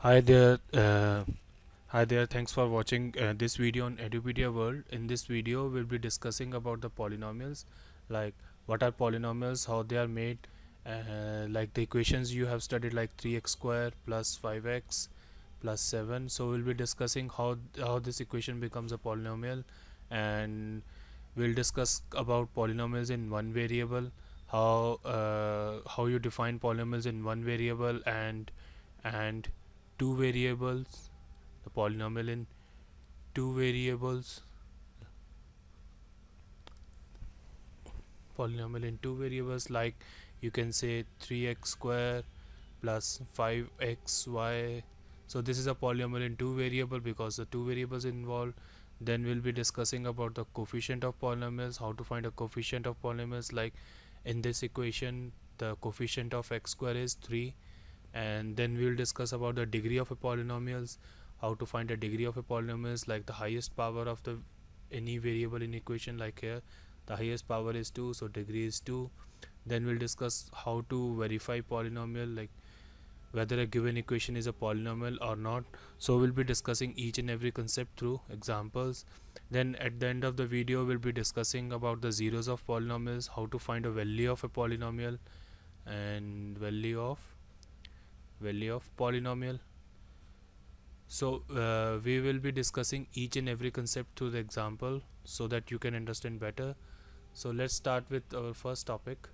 Hi there. Hi there. Thanks for watching this video on Edupedia World. In this video, we'll be discussing about the polynomials, like what are polynomials, how they are made, like the equations you have studied, like 3x square plus 5x plus 7. So we'll be discussing how this equation becomes a polynomial, and we'll discuss about polynomials in one variable, how you define polynomials in one variable and two variables, the polynomial in two variables, like you can say 3x square plus 5xy. So this is a polynomial in two variable because the two variables involved. Then we'll be discussing about the coefficient of polynomials, how to find a coefficient of polynomials, like in this equation the coefficient of x square is 3. And then we will discuss about the degree of a polynomials, how to find the degree of a polynomials, like the highest power of the any variable in equation, like here the highest power is 2, so degree is 2. Then we'll discuss how to verify polynomial, like whether a given equation is a polynomial or not. So we'll be discussing each and every concept through examples. Then at the end of the video we'll be discussing about the zeros of polynomials, how to find a value of a polynomial and value of polynomial. So we will be discussing each and every concept through the example so that you can understand better. So let's start with our first topic,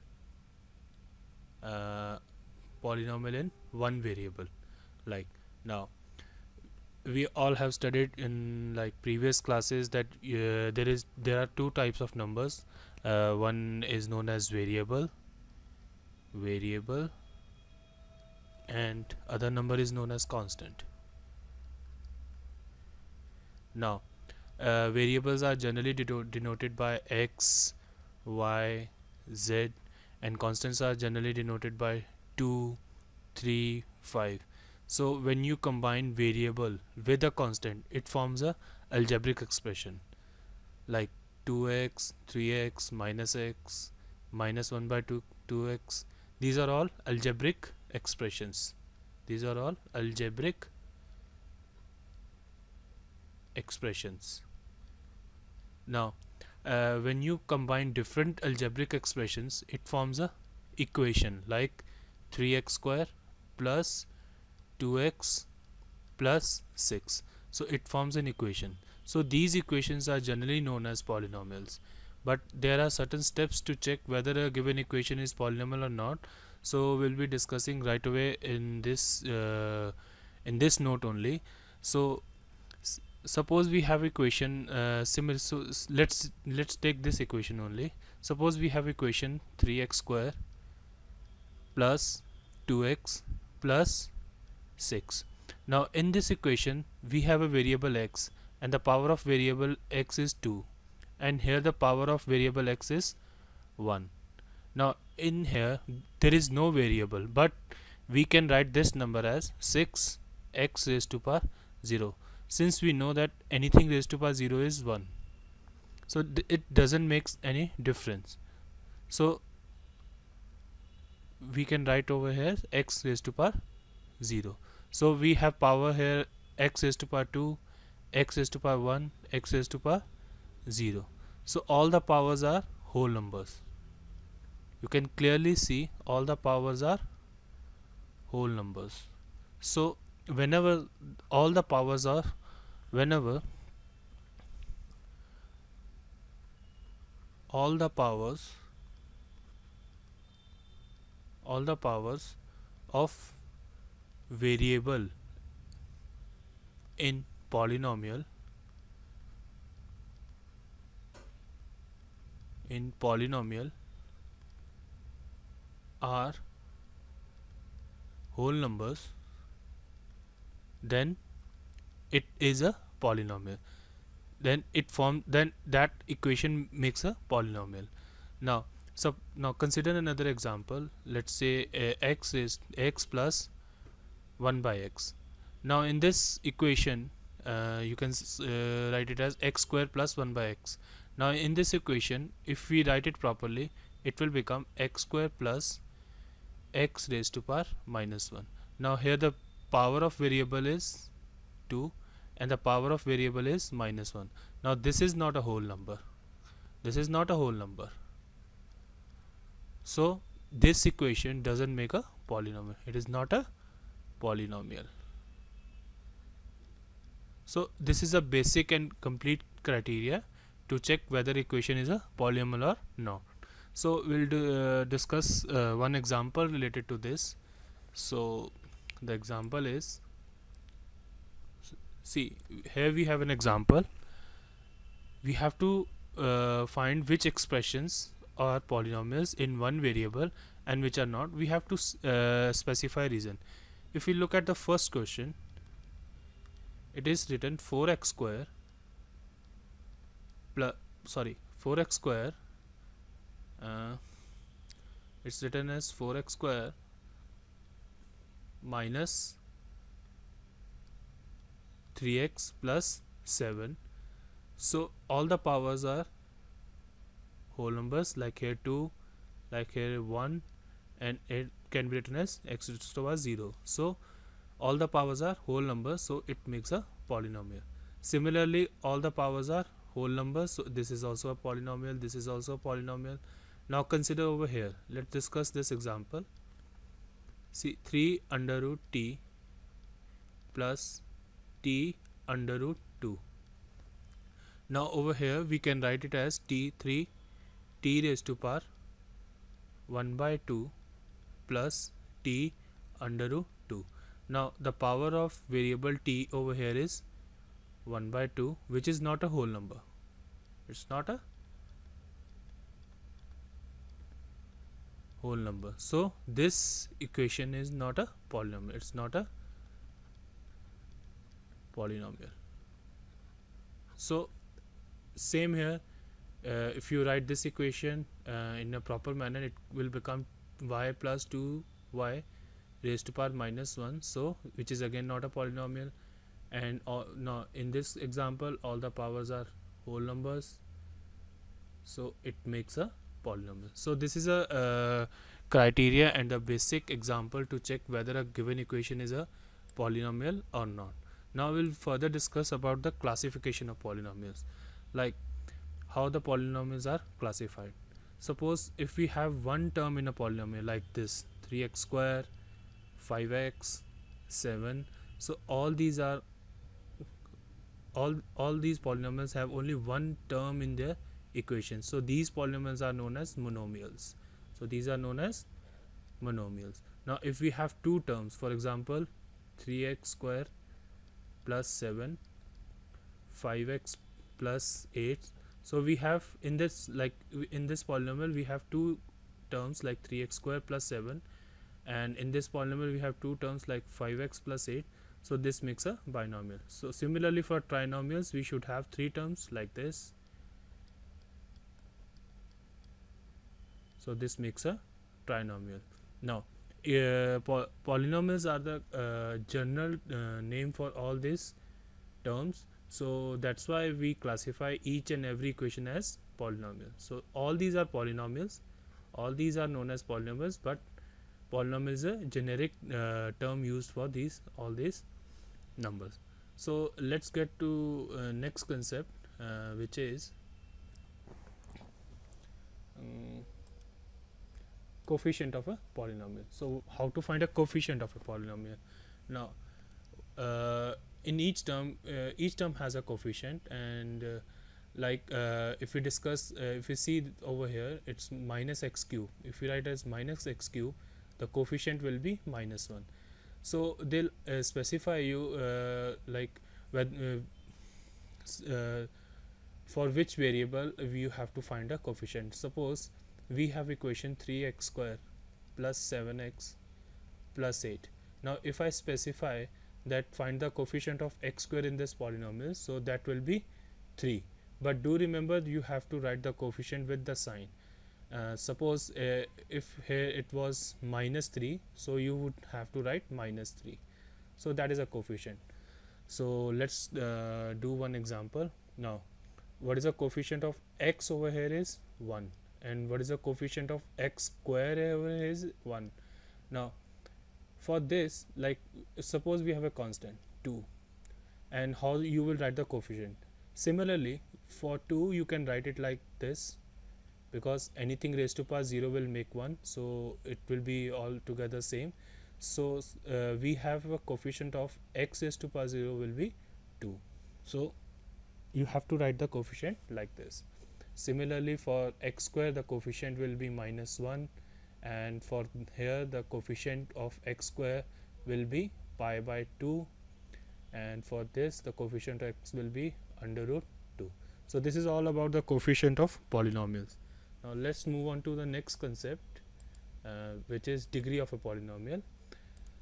uh, polynomial in one variable. Like now we all have studied in like previous classes that there are two types of numbers. One is known as variable, and other number is known as constant. Now variables are generally denoted by x, y, z, and constants are generally denoted by 2, 3, 5. So when you combine variable with a constant, it forms a algebraic expression, like 2x, 3x, minus x, minus 1 by 2, 2x. These are all algebraic expressions. These are all algebraic expressions. Now when you combine different algebraic expressions, it forms a equation like 3x square plus 2x plus 6. So it forms an equation. So these equations are generally known as polynomials, but there are certain steps to check whether a given equation is polynomial or not. So we'll be discussing right away in this note only. So suppose we have equation similar. So let's take this equation only. Suppose we have equation 3x square plus 2x plus 6. Now in this equation we have a variable x, and the power of variable x is 2, and here the power of variable x is 1. Now in here there is no variable, but we can write this number as 6x raised to power 0, since we know that anything raised to power 0 is 1. So it doesn't make any difference. So we can write over here x raised to power 0. So we have power here x raised to power 2, x raised to power 1, x raised to power 0. So all the powers are whole numbers. You can clearly see all the powers are whole numbers. So whenever all the powers are whenever all the powers of variable in polynomial are whole numbers, then it is a polynomial. Then that equation makes a polynomial. Now now consider another example. Let's say x is x plus 1 by x. Now in this equation you can write it as x square plus 1 by x. Now in this equation, if we write it properly, it will become x square plus x raised to power minus 1. Now here the power of variable is 2 and the power of variable is -1. Now this is not a whole number. This is not a whole number. So this equation doesn't make a polynomial. It is not a polynomial. So this is a basic and complete criteria to check whether equation is a polynomial or not. So we'll discuss one example related to this. So the example is, see here we have an example. We have to find which expressions are polynomials in one variable and which are not. We have to specify reason. If we look at the first question, it is written 4x square plus 4x square, it's written as 4x square minus 3x plus 7. So all the powers are whole numbers, like here 2, like here 1, and it can be written as x raised to the power 0. So all the powers are whole numbers, so it makes a polynomial. Similarly, all the powers are whole numbers, so this is also a polynomial, this is also a polynomial. Now consider over here, let's discuss this example. See, 3 under root t plus t under root 2. Now over here we can write it as t3 t raised to power 1 by 2 plus t under root 2. Now the power of variable t over here is 1 by 2, which is not a whole number. It's not a whole number. So this equation is not a polynomial. It's not a polynomial. So same here, if you write this equation in a proper manner, it will become y plus 2y raised to power -1, so which is again not a polynomial. And now in this example all the powers are whole numbers, so it makes a polynomial. So this is a criteria and a basic example to check whether a given equation is a polynomial or not. Now we'll further discuss about the classification of polynomials, like how the polynomials are classified. Suppose if we have one term in a polynomial like this, 3x square, 5x, 7, so all these are all these polynomials have only one term in their equation, so these polynomials are known as monomials. So these are known as monomials. Now if we have two terms, for example 3x square plus 7, 5x plus 8, so we have in this, like in this polynomial we have two terms like 3x square plus 7, and in this polynomial we have two terms like 5x plus 8, so this makes a binomial. So similarly for trinomials we should have three terms like this, so this makes a trinomial. Now polynomials are the general name for all these terms, so that's why we classify each and every equation as polynomial. So all these are polynomials, all these are known as polynomials, but polynomial is a generic term used for all these numbers. So let's get to next concept, which is coefficient of a polynomial. So how to find a coefficient of a polynomial? Now in each term has a coefficient, and if we discuss, if we see over here, it's minus x cube. If we write as minus x cube, the coefficient will be -1. So they'll specify you for which variable you have to find a coefficient. Suppose we have equation 3x square plus 7x plus 8. Now if I specify that find the coefficient of x square in this polynomial, so that will be 3, but do remember you have to write the coefficient with the sign. Suppose if here it was -3, so you would have to write -3, so that is a coefficient. So let's do one example. Now what is the coefficient of x over here is 1, and what is the coefficient of x square over here is 1. Now For this, like suppose we have a constant 2, and how you will write the coefficient. Similarly, for 2 you can write it like this, because anything raised to power 0 will make 1, so it will be all together same. So we have a coefficient of x raised to power 0 will be 2, so you have to write the coefficient like this. Similarly, for x square the coefficient will be -1, and for here the coefficient of x square will be pi by 2, and for this the coefficient of x will be under root 2. So this is all about the coefficient of polynomials. Now let's move on to the next concept, which is degree of a polynomial.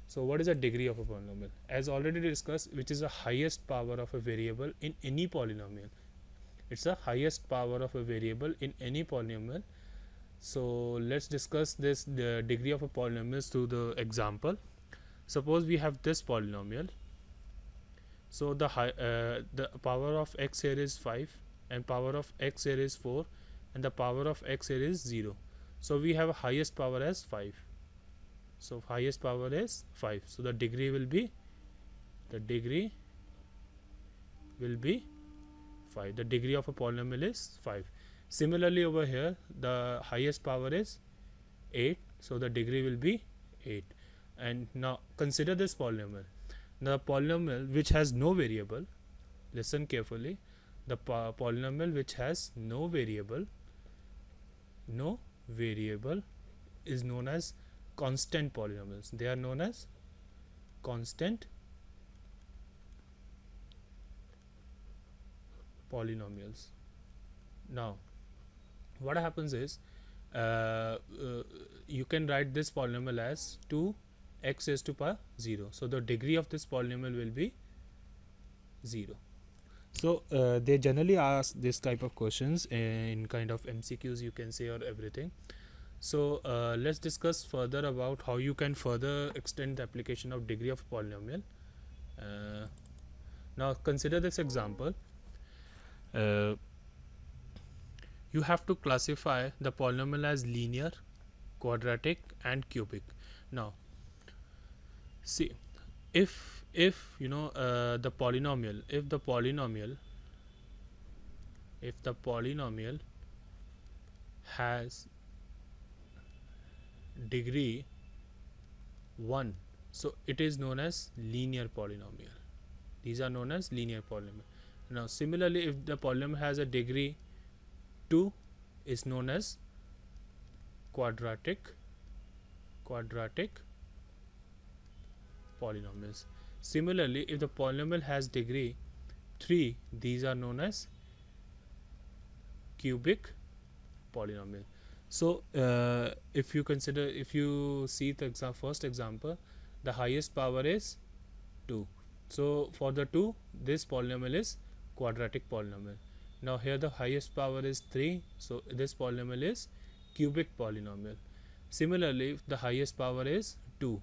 So what is a degree of a polynomial? As already discussed, which is the highest power of a variable in any polynomial. It's the highest power of a variable in any polynomial. So let's discuss this, the degree of a polynomial, through the example. Suppose we have this polynomial. So the power of x here is 5, and power of x here is 4, and the power of x here is 0. So we have a highest power as 5. So highest power is 5. So the degree will be 5. The degree of a polynomial is 5. Similarly, over here the highest power is 8. So the degree will be 8. And now consider this polynomial. The polynomial which has no variable, listen carefully, the polynomial which has no variable is known as constant polynomials. They are known as constant polynomials. Now what happens is, you can write this polynomial as 2x raised to power 0. So the degree of this polynomial will be 0. So they generally ask this type of questions in kind of MCQs, you can say, or everything. So let's discuss further about how you can further extend the application of degree of polynomial. Now consider this example. You have to classify the polynomial as linear, quadratic, and cubic. Now see, if you know the polynomial, if the polynomial has degree 1, so it is known as linear polynomial. These are known as linear polynomial. Now similarly, if the polynomial has a degree 2, is known as quadratic polynomials. Similarly, if the polynomial has degree 3, these are known as cubic polynomial. So if you see the first example, the highest power is 2. So for the 2, this polynomial is quadratic polynomial. Now here the highest power is 3, so this polynomial is cubic polynomial. Similarly, if the highest power is 2,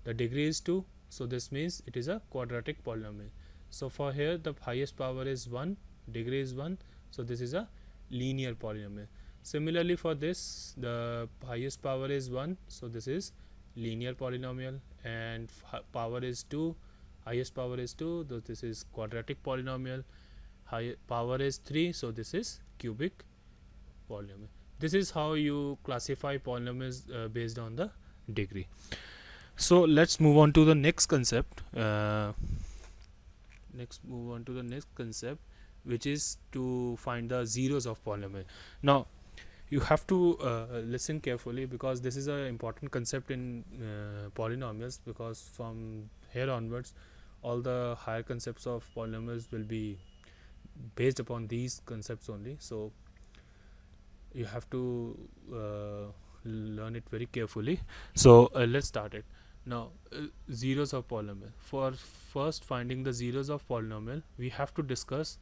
the degree is 2, so this means it is a quadratic polynomial. So for here the highest power is 1, degree is 1, so this is a linear polynomial. Similarly, for this the highest power is 1, so this is linear polynomial, and power is 2, highest power is 2, so this is quadratic polynomial. High power is 3, so this is cubic polynomial. This is how you classify polynomials based on the degree. So let's move on to the next concept. Which is to find the zeros of polynomial. Now you have to listen carefully, because this is an important concept in polynomials, because from here onwards all the higher concepts of polynomials will be based upon these concepts only. So you have to learn it very carefully. So let's start it. Now zeros of polynomial. For first finding the zeros of polynomial, we have to discuss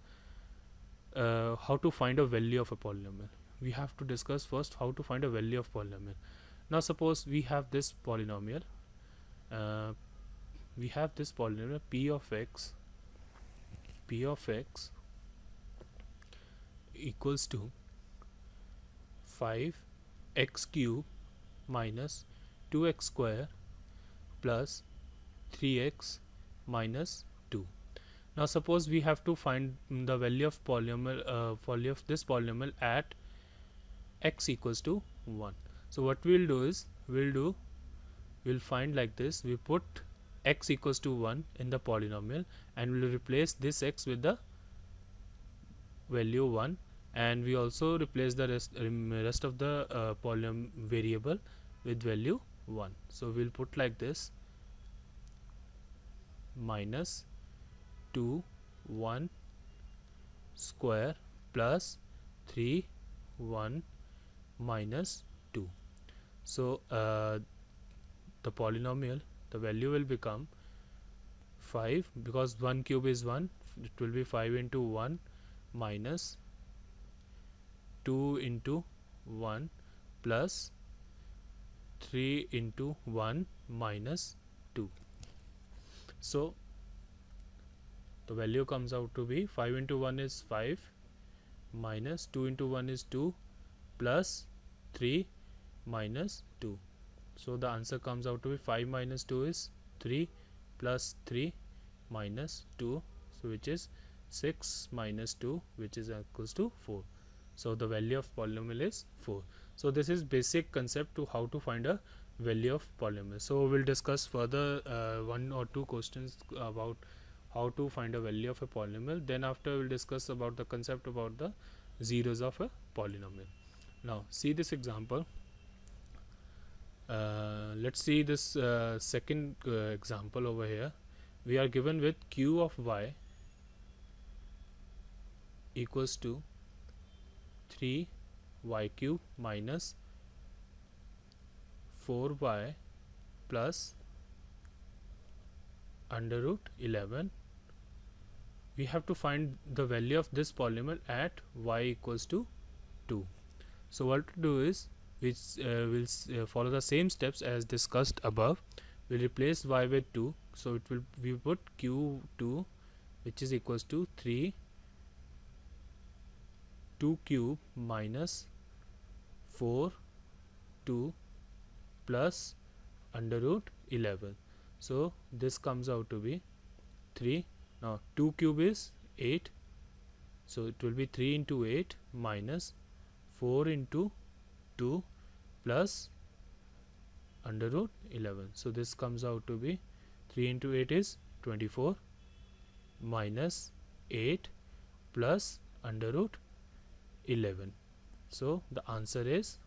how to find a value of a polynomial. We have to discuss first how to find a value of polynomial. Now suppose we have this polynomial. P of x equals to 5x cube minus 2x square plus 3x minus 2. Now suppose we have to find the value of value of this polynomial at x equals to 1. So what we'll do is we'll find like this. We put x equals to 1 in the polynomial and we'll replace this x with the value 1, and we also replace the rest of the polynomial variable with value 1. So we'll put like this: minus 2 1 square plus 3 1 minus 2. So the polynomial, the value will become 5, because 1 cube is 1, it will be 5 into 1 minus 2 into 1 plus 3 into 1 minus 2. So the value comes out to be 5 into 1 is 5 minus 2 into 1 is 2 plus 3 minus 2. So the answer comes out to be 5 minus 2 is 3 plus 3 minus 2, so which is 6 minus 2, which is equals to 4. So the value of polynomial is 4. So this is basic concept to how to find a value of polynomial. So we'll discuss further 1 or 2 questions about how to find a value of a polynomial. Then after we'll discuss about the concept about the zeros of a polynomial. Now see this example. Let's see this second example over here. We are given with q of y equals to 3y cube minus 4y plus under root 11. We have to find the value of this polynomial at y equals to 2. So what to do is we'll follow the same steps as discussed above. We'll replace y with 2, so it will, we put q2, which is equals to 3 2 cube minus 4 2 plus under root 11. So this comes out to be 3. Now 2 cube is 8, so it will be 3 into 8 minus 4 into 2 plus under root 11. So this comes out to be 3 into 8 is 24 minus 8 plus under root 11. So the answer is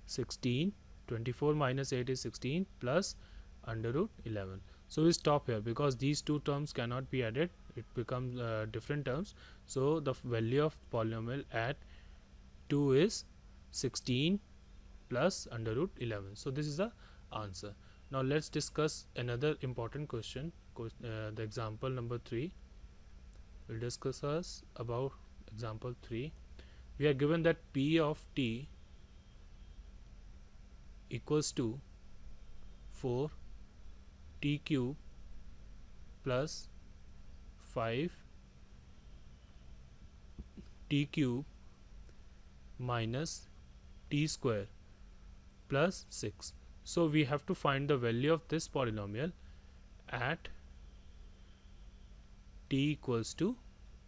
16. 24 minus 8 is 16 plus under root 11. So we stop here because these two terms cannot be added, it becomes different terms. So the value of polynomial at 2 is 16 plus under root 11. So this is the answer. Now let's discuss another important question, the example number 3. We'll discuss us about example 3. We are given that p of t equals to 4 t cube plus 5 t cube minus t square plus 6. So we have to find the value of this polynomial at t equals to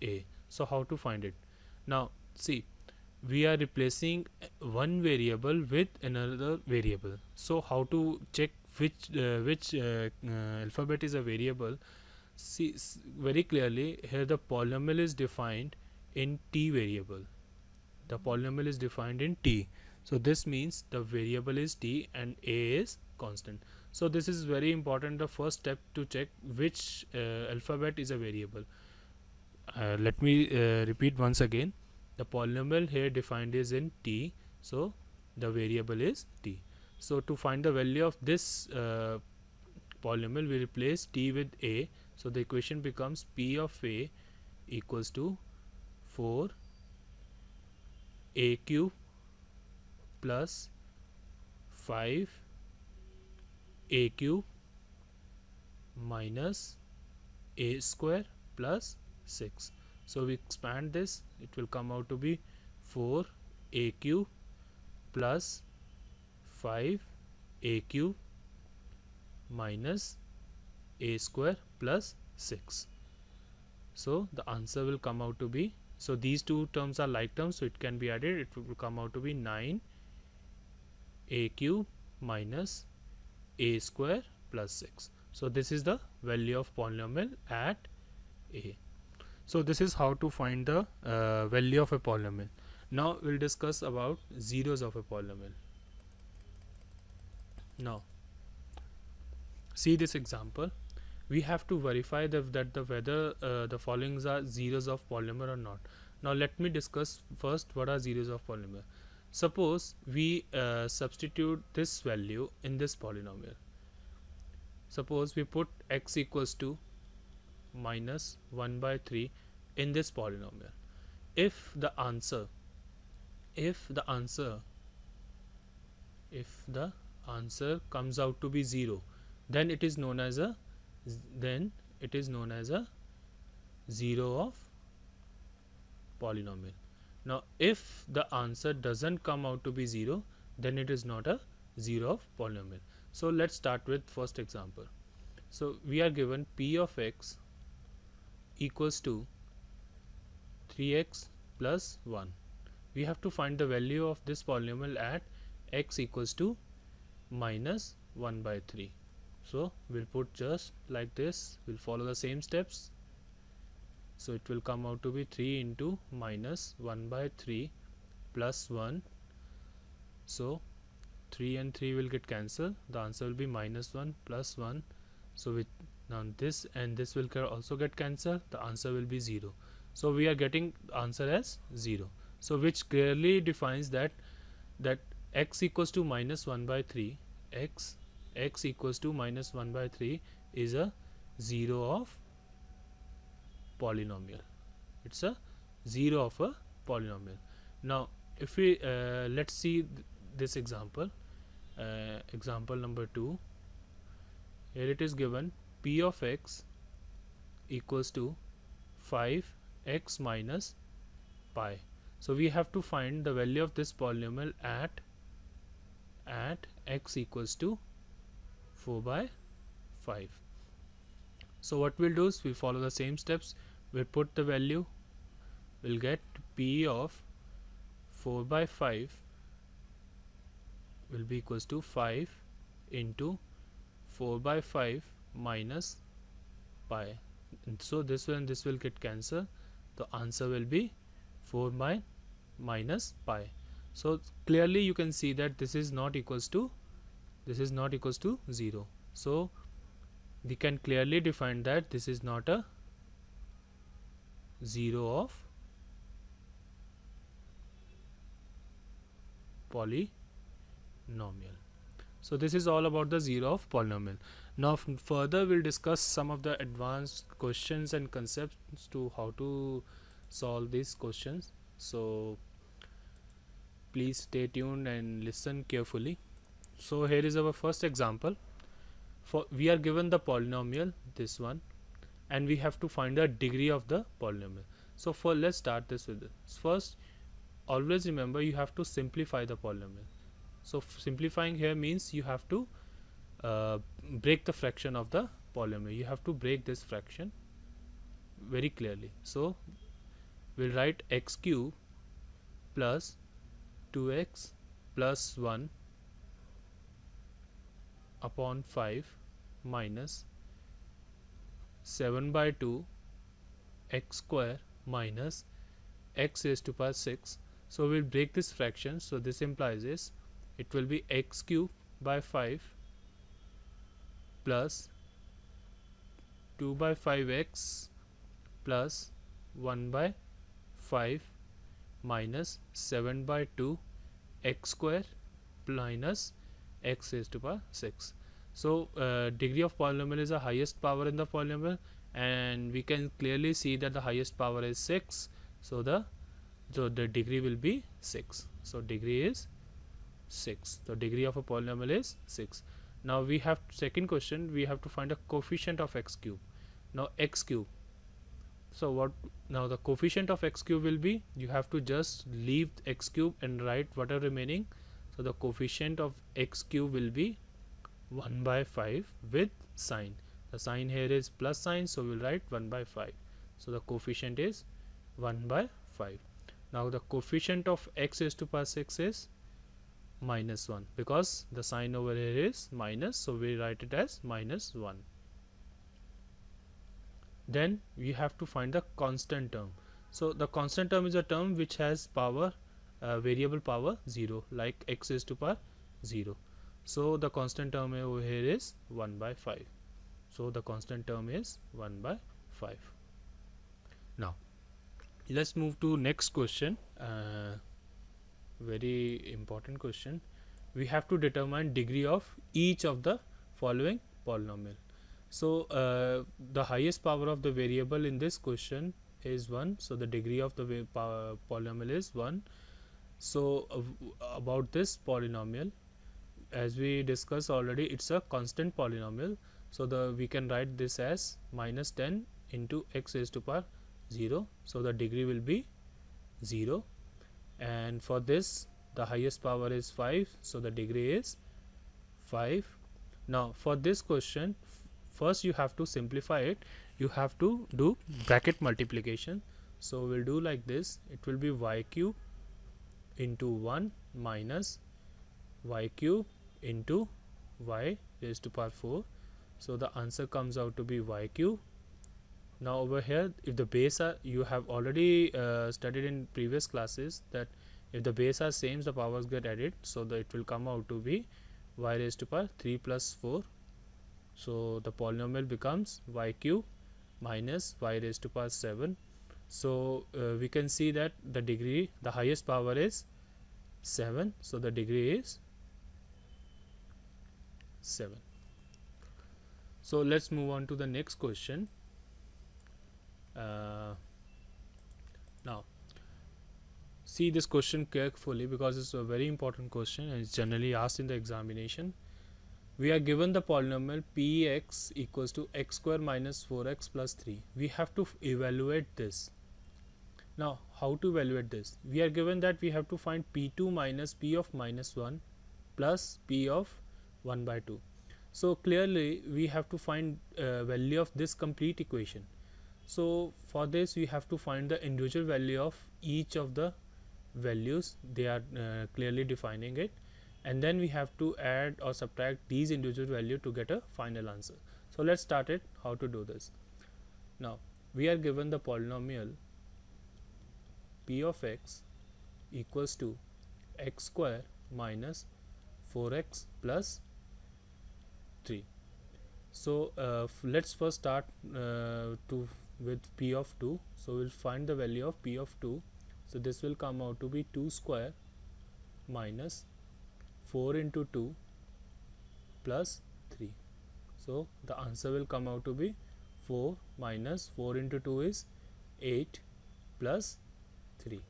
a. So how to find it? Now see, we are replacing one variable with another variable. So how to check which alphabet is a variable? See very clearly here, the polynomial is defined in t variable. The polynomial is defined in t. So this means the variable is t and a is constant. So this is very important, the first step to check which alphabet is a variable. Let me repeat once again. The polynomial here defined is in t, so the variable is t. So to find the value of this polynomial, we replace t with a. So the equation becomes p of a equals to 4 a cube plus 5 a cube minus a square plus 6. So we expand this, it will come out to be 4 a cube plus 5 a cube minus a square plus 6. So the answer will come out to be, so these two terms are like terms, so it can be added. It will come out to be 9 a cube minus a square plus 6. So this is the value of polynomial at a. So this is how to find the value of a polynomial. Now we'll discuss about zeros of a polynomial. Now see this example. We have to verify that the whether the followings are zeros of polynomial or not. Now let me discuss first what are zeros of polynomial. Suppose we substitute this value in this polynomial. Suppose we put x equals to minus 1 by 3 in this polynomial. If the answer comes out to be 0, then it is known as a zero of polynomial. Now if the answer doesn't come out to be 0, then it is not a zero of polynomial. So let's start with first example. So we are given p of x equals to 3x plus 1. We have to find the value of this polynomial at x equals to minus 1 by 3. So we'll put just like this, we'll follow the same steps. So it will come out to be 3 into minus 1 by 3 plus 1. So 3 and 3 will get cancelled. The answer will be minus 1 plus 1. So with now this and this will also get cancelled. The answer will be 0. So we are getting answer as 0. So which clearly defines that x equals to minus 1 by 3, x equals to minus 1 by 3 is a zero of polynomial. It's a zero of a polynomial. Now if we let's see this example, example number 2. Here it is given p of x equals to 5x minus pi. So we have to find the value of this polynomial at x equals to 4 by 5. So what we'll do is we follow the same steps. We'll put the value, we'll get p of 4 by 5 will be equals to 5 into 4 by 5 minus pi. And so this one, this will get cancelled. The answer will be 4 by minus pi. So clearly you can see that this is not equals to 0. So we can clearly define that this is not a zero of polynomial. So this is all about the zero of polynomial. Now further we'll discuss some of the advanced questions and concepts to how to solve these questions. So please stay tuned and listen carefully. So here is our first example. We are given the polynomial, this one, and we have to find the degree of the polynomial. So let's start this with this. First, always remember you have to simplify the polynomial. So simplifying here means you have to break the fraction of the polynomial. You have to break this fraction very clearly. So we'll write x cube plus 2x plus 1 upon 5 minus 7 by 2 x square minus x raised to power 6. So we'll break this fraction. So this implies is it will be x cube by 5 plus 2 by 5x plus 1 by 5 minus 7 by 2 x square minus x raised to power 6. So degree of polynomial is the highest power in the polynomial, and we can clearly see that the highest power is 6. So the degree will be 6. So degree is 6. The degree of a polynomial is 6. Now we have second question. We have to find a coefficient of x cube. Now x cube. So what now the coefficient of x cube will be, you have to just leave x cube and write what are remaining. So the coefficient of x cube will be 1 by 5 with sign. The sign here is plus sign, so we'll write 1 by 5. So the coefficient is 1 by 5. Now the coefficient of x raised to power 6 is minus 1 because the sign over here is minus, so we write it as minus 1. Then we have to find the constant term. So the constant term is a term which has power variable power 0, like x raised to power 0. So the constant term over here is 1 by 5. So the constant term is 1 by 5. Now let's move to next question. Very important question. We have to determine degree of each of the following polynomial. So the highest power of the variable in this question is 1, so the degree of the polynomial is 1. So about this polynomial, as we discussed already, it's a constant polynomial, so we can write this as minus 10 into x raised to power 0, so the degree will be 0. And for this, the highest power is 5, so the degree is 5. Now for this question, first you have to simplify it. You have to do bracket multiplication, so we'll do like this. It will be y cube into 1 minus y cube into y raised to power 4, so the answer comes out to be y cube. Now over here, if the base are, you have already studied in previous classes that if the base are same, the powers get added, so that it will come out to be y raised to power 3 plus 4. So the polynomial becomes y cube minus y raised to power 7. So we can see that the degree, the highest power is 7, so the degree is 7. So let's move on to the next question. Now see this question carefully because it's a very important question and it's generally asked in the examination. We are given the polynomial px equals to x square minus 4x plus 3. We have to evaluate this. Now how to evaluate this? We are given that we have to find p2 minus p of minus 1 plus p of 1 by 2. So clearly we have to find value of this complete equation. So for this we have to find the individual value of each of the values. They are clearly defining it, and then we have to add or subtract these individual value to get a final answer. So let's start it how to do this. Now we are given the polynomial p of x equals to x square minus 4x plus 3. So let's first start with p of 2. So we'll find the value of p of 2. So this will come out to be 2 square minus 4 into 2 plus 3. So the answer will come out to be 4 minus 4 into 2 is 8 plus 3.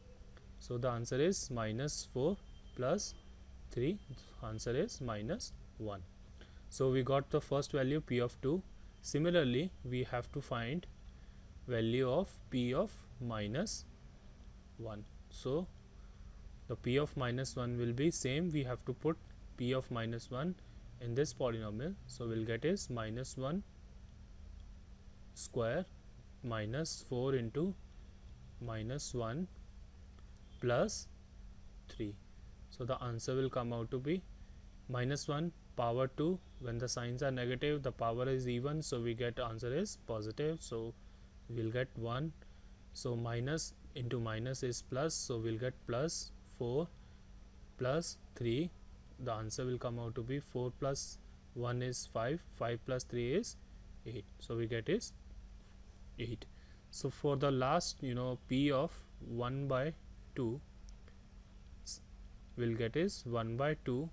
So the answer is minus 4 plus 3. Answer is minus 1. So we got the first value p of 2. Similarly, we have to find value of p of minus 1. So the p of minus 1 will be same. We have to put p of minus 1 in this polynomial. So we'll get is minus 1 square minus 4 into minus 1 plus 3. So the answer will come out to be minus 1 power 2. When the signs are negative, the power is even, so we get answer is positive. So we'll get 1. So minus into minus is plus, so we'll get plus 4 plus 3. The answer will come out to be 4 plus 1 is 5, 5 plus 3 is 8. So we get is 8. So for the last, p of 1 by 2, we'll get is 1 by 2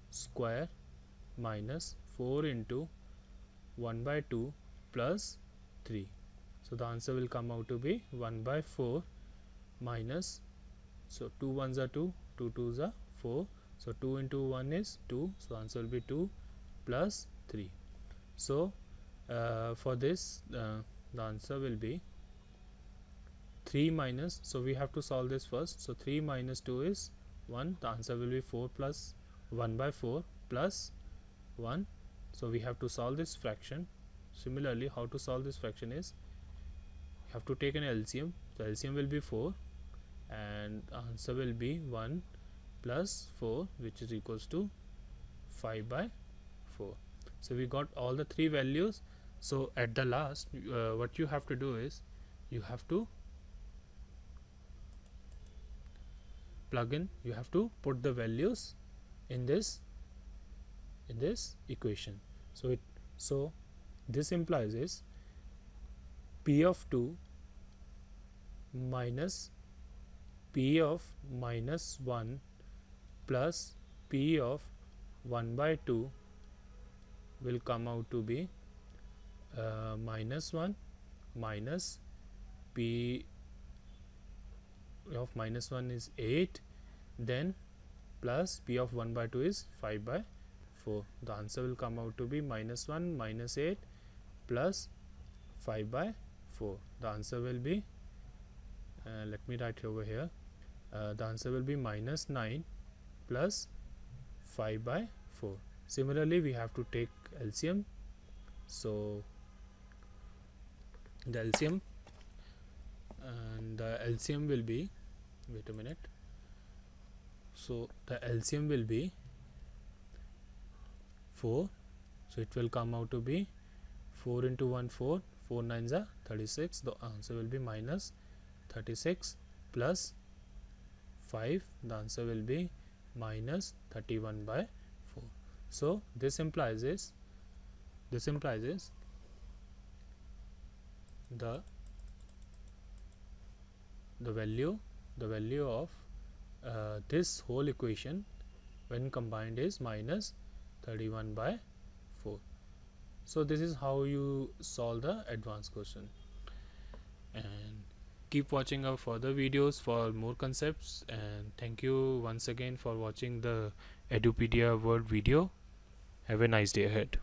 square minus 4 into 1 by 2 plus 3. So the answer will come out to be 1 by 4 minus, so 2 ones are 2, 2 twos are 4, so 2 into 1 is 2, so answer will be 2 plus 3. So for this the answer will be 3 minus, so we have to solve this first. So 3 minus 2 is 1, the answer will be 4 plus 1 by 4 plus 1. So we have to solve this fraction. Similarly, how to solve this fraction is, you have to take an LCM. So LCM will be 4 and answer will be 1 plus 4, which is equals to 5 by 4. So we got all the three values. So at the last, what you have to do is, you have to plug in, you have to put the values in this equation. So this implies is p of 2 minus p of minus 1 plus p of 1 by 2 will come out to be minus 1 minus p of minus 1 is 8, then plus p of 1 by 2 is 5 by 4. The answer will come out to be minus 1 minus 8 plus 5 by 4. The answer will be, let me write over here, the answer will be minus 9 plus 5 by 4. Similarly, we have to take LCM. So the LCM, and the LCM will be, wait a minute, so the LCM will be 4, so it will come out to be 4 into 1 4, 4 9s are 36. The answer will be minus 36 plus 5, the answer will be minus 31 by 4. So this implies is the value of this whole equation when combined is minus 31 by 4. So this is how you solve the advanced question, and keep watching our further videos for more concepts. And thank you once again for watching the Edupedia World video. Have a nice day ahead.